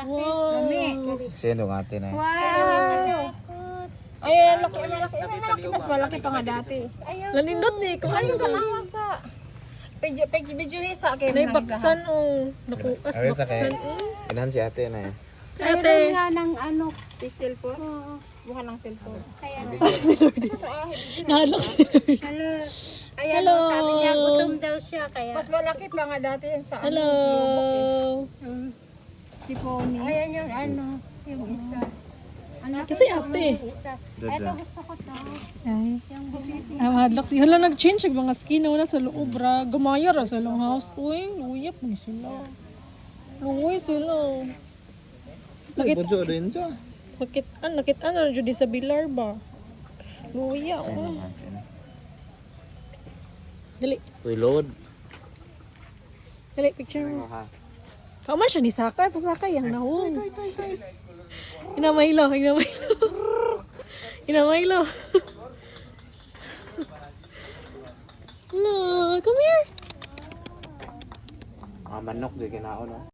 Wow. Sino ng ate na yun? Wow! Ay, laki, malaki. Malaki, mas malaki pa nga dati. Nanindot ni. Ayun ka lang sa... Page video hisa kayo. Naibaksan o. Nakukas Ayun sa kaya. baksan o. Inahan si ate na yun. Ate. nga ng ano, cellphone. Bukan ng cellphone. Nahalak. Hello. Ayan, Hello. sabi niya gutom daw siya kaya. Mas malaki pa nga dati yun sa Hello. si Pony. Ayan yung ano, yung isa. Ano Kasi ate. isa? Dada. Ito gusto ko to. Ay. Yung busisi. Hadlak si. Hala, nag-change ang mga skin na sa loob ra. Gamaya ra sa lang house. Uy, luyap mo sila. Luwi sila. Budyo rin siya. Nakit-an na jud sa bilar ba? Luya ko. Dali. Uy, load. Dali, picture mo. Ha? Kaman siya ni Sakay. Pasakay ang nahong. Inamaylo. Inamaylo. Hello, come here. Mga manok, di kinaon, no?